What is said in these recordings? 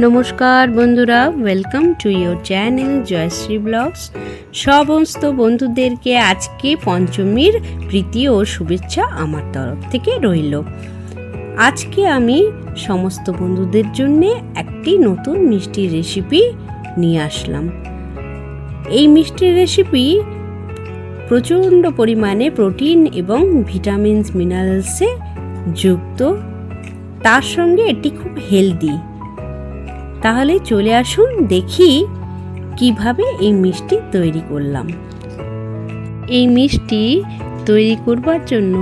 নমস্কার বন্ধুরা, welcome to your channel Jayashree blogs. সমস্ত বন্ধুদেরকে আজকে পঞ্চমীর প্রীতি ও শুভেচ্ছা আমার তরফ থেকে রইল। আজকে আমি সমস্ত বন্ধুদের জন্য একটি নতুন মিষ্টির রেসিপি নিয়ে আসলাম। এই মিষ্টির রেসিপি প্রচণ্ড পরিমাণে প্রোটিন এবং ভিটামিনস মিনারেলসে যুক্ত, তার সঙ্গে এটি খুব হেলদি। তাহলে চলে আসুন দেখি কিভাবে এই মিষ্টি তৈরি করলাম। এই মিষ্টি তৈরি করবার জন্য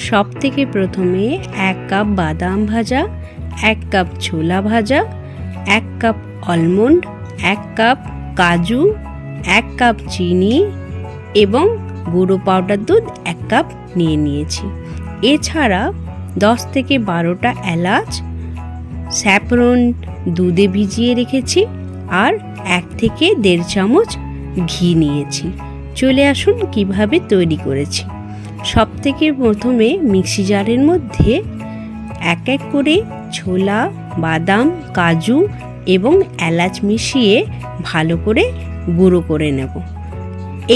সবথেকে প্রথমে 1 কাপ বাদাম ভাজা, 1 কাপ ছোলা ভাজা, 1 কাপ আলমন্ড, 1 কাপ কাজু, 1 কাপ চিনি এবং গুঁড়ো পাউডার দুধ 1 কাপ নিয়েছি। এছাড়া 10 থেকে 12টা এলাচ স্যাফরন দুধে ভিজিয়ে রেখেছি আর 1 থেকে 1.5 চামচ ঘি নিয়েছি। চলে আসুন কিভাবে তৈরি করেছি। সবথেকে প্রথমে মিক্সি জারের মধ্যে এক এক করে ছোলা, বাদাম, কাজু এবং এলাচ মিশিয়ে ভালো করে গুঁড়ো করে নেব।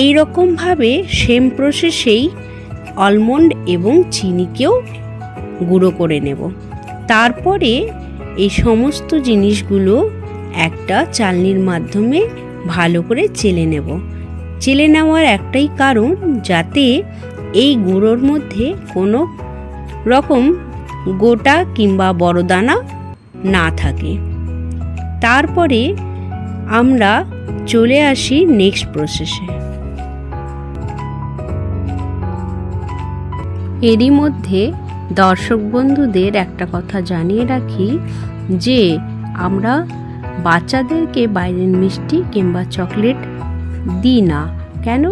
এই রকমভাবে সেম প্রসেসেই আলমন্ড এবং চিনিকেও গুঁড়ো করে নেব। তারপরে এই সমস্ত জিনিসগুলো একটা চালনির মাধ্যমে ভালো করে চেলে নেব। চেলে নেওয়ার একটাই কারণ, যাতে এই গুঁড়োর মধ্যে কোনো রকম গোটা কিংবা বড় দানা না থাকে। তারপরে আমরা চলে আসি নেক্সট প্রসেসে। এরই মধ্যে দর্শক বন্ধুদের একটা কথা জানিয়ে রাখি যে আমরা বাচ্চাদেরকে বাইরের মিষ্টি কিংবা চকলেট দিই না। কেন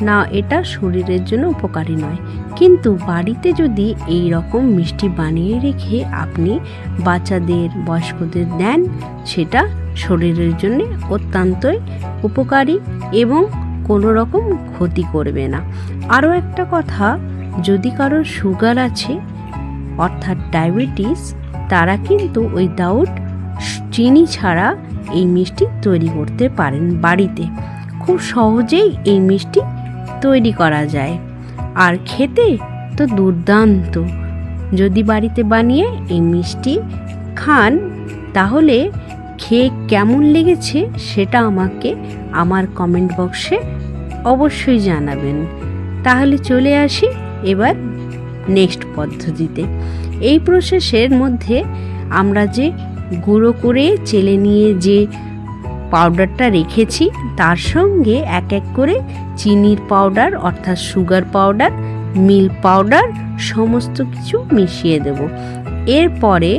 না, এটা শরীরের জন্য উপকারী নয়। কিন্তু বাড়িতে যদি এই রকম মিষ্টি বানিয়ে রেখে আপনি বাচ্চাদের, বয়স্কদের দেন, সেটা শরীরের জন্য অত্যন্তই উপকারী এবং কোনো রকম ক্ষতি করবে না। আরও একটা কথা, যদি কারোর সুগার আছে অর্থাৎ ডায়াবেটিস, তারা কিন্তু উইদাউট চিনি ছাড়া এই মিষ্টি তৈরি করতে পারেন বাড়িতে। খুব সহজেই এই মিষ্টি তৈরি করা যায় আর খেতে তো দুর্দান্ত। যদি বাড়িতে বানিয়ে এই মিষ্টি খান, তাহলে খেয়ে কেমন লেগেছে সেটা আমাকে আমার কমেন্ট বক্সে অবশ্যই জানাবেন। তাহলে চলে আসি এবার নেক্সট পদ্ধতিতে। এই প্রসেসের মধ্যে আমরা যে গুঁড়ো করে চেলে নিয়ে যে পাউডারটা রেখেছি, তার সঙ্গে এক এক করে চিনির পাউডার অর্থাৎ সুগার পাউডার, মিল্ক পাউডার সমস্ত কিছু মিশিয়ে দেব। এরপরে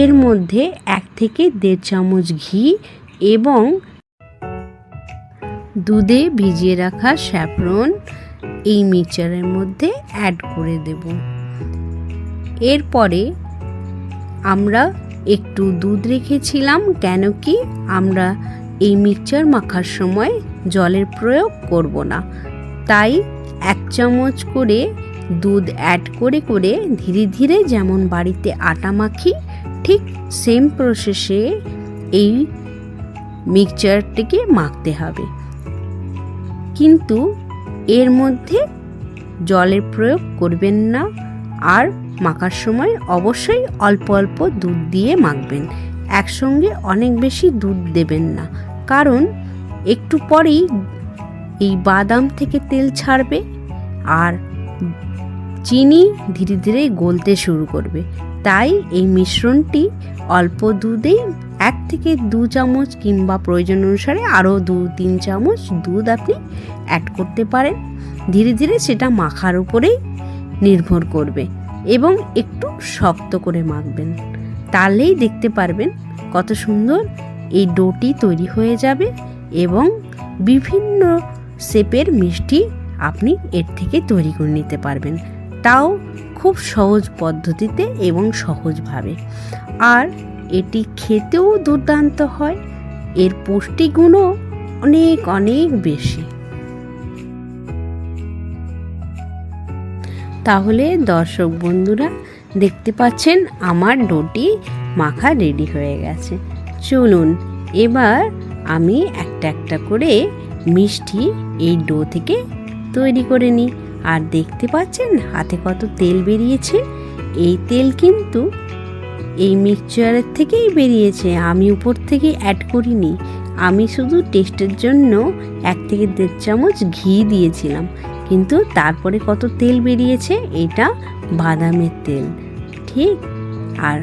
এর মধ্যে 1 থেকে 1.5 চামচ ঘি এবং দুধে ভিজিয়ে রাখা স্যাফরন এই মিক্সচারের মধ্যে অ্যাড করে দেব। এরপরে আমরা একটু দুধ রেখেছিলাম, কেন কি আমরা এই মিক্সচার মাখার সময় জলের প্রয়োগ করব না। তাই 1 চামচ করে দুধ অ্যাড করে করে ধীরে ধীরে যেমন বাড়িতে আটা মাখি, ঠিক সেম প্রসেসে এই মিক্সচারটিকে মাখতে হবে। কিন্তু এর মধ্যে জলের প্রয়োগ করবেন না আর মাখার সময় অবশ্যই অল্প অল্প দুধ দিয়ে মাখবেন। একসঙ্গে অনেক বেশি দুধ দেবেন না, কারণ একটু পরেই এই বাদাম থেকে তেল ছাড়বে আর চিনি ধীরে ধীরে গলতে শুরু করবে। তাই এই মিশ্রণটি অল্প দুধেই 1 থেকে 2 চামচ কিংবা প্রয়োজন অনুসারে আরও 2-3 চামচ দুধ আপনি অ্যাড করতে পারেন। ধীরে ধীরে সেটা মাখার উপরেই নির্ভর করবে এবং একটু শক্ত করে মাখবেন। তাহলেই দেখতে পারবেন কত সুন্দর এই ডোটি তৈরি হয়ে যাবে এবং বিভিন্ন শেপের মিষ্টি আপনি এর থেকে তৈরি করে নিতে পারবেন, তাও খুব সহজ পদ্ধতিতে এবং সহজভাবে। আর এটি খেতেও দুর্দান্ত হয়, এর পুষ্টিগুণও অনেক অনেক বেশি। তাহলে দর্শক বন্ধুরা দেখতে পাচ্ছেন আমার ডোটি মাখা রেডি হয়ে গেছে। চলুন এবার আমি একটা একটা করে মিষ্টি এই ডো থেকে তৈরি করে নিই। আর দেখতে পাচ্ছেন হাতে কত তেল বেরিয়েছে। এই তেল কিন্তু এই মিক্সচারের থেকেই বেরিয়েছে, আমি উপর থেকে অ্যাড করিনি। আমি শুধু টেস্টের জন্য 1 থেকে 1.5 চামচ ঘি দিয়েছিলাম, কিন্তু তারপরে কত তেল বেরিয়েছে। এটা বাদামের তেল, ঠিক। আর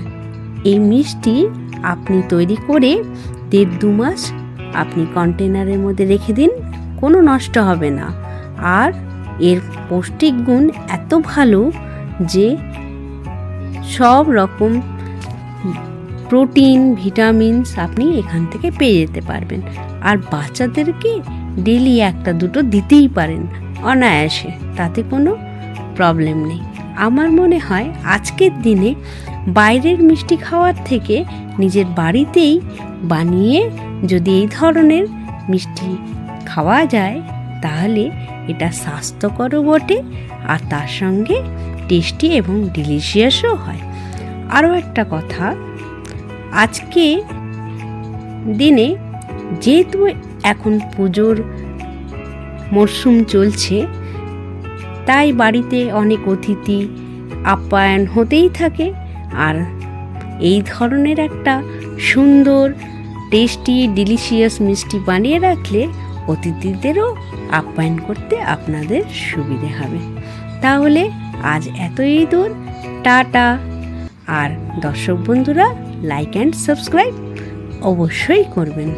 এই মিষ্টি আপনি তৈরি করে 1.5-2 মাস আপনি কন্টেনারের মধ্যে রেখে দিন, কোনো নষ্ট হবে না। আর এর পৌষ্টিক গুণ এত ভালো যে সব রকম প্রোটিন, ভিটামিনস আপনি এখান থেকে পেয়ে যেতে পারবেন। আর বাচ্চাদেরকে ডেলি 1-2টো দিতেই পারেন অনায়াসে, তাতে কোনো প্রবলেম নেই। আমার মনে হয় আজকের দিনে বাইরের মিষ্টি খাওয়ার থেকে নিজের বাড়িতেই বানিয়ে যদি এই ধরনের মিষ্টি খাওয়া যায় তাহলে এটা স্বাস্থ্যকরও বটে, আর তার সঙ্গে টেস্টি এবং ডিলিশিয়াসও হয়। আরও একটা কথা, আজকে দিনে যেহেতু এখন পুজোর মরশুম চলছে, তাই বাড়িতে অনেক অতিথি আপ্যায়ন হতেই থাকে। আর এই ধরনের একটা সুন্দর টেস্টি ডিলিশিয়াস মিষ্টি বানিয়ে রাখলে অতিথিদেরও আপ্যায়ন করতে আপনাদের সুবিধে হবে। তাহলে আজ এতই দূর, টাটা। আর দর্শক বন্ধুরা, লাইক অ্যান্ড সাবস্ক্রাইব অবশ্যই করবেন।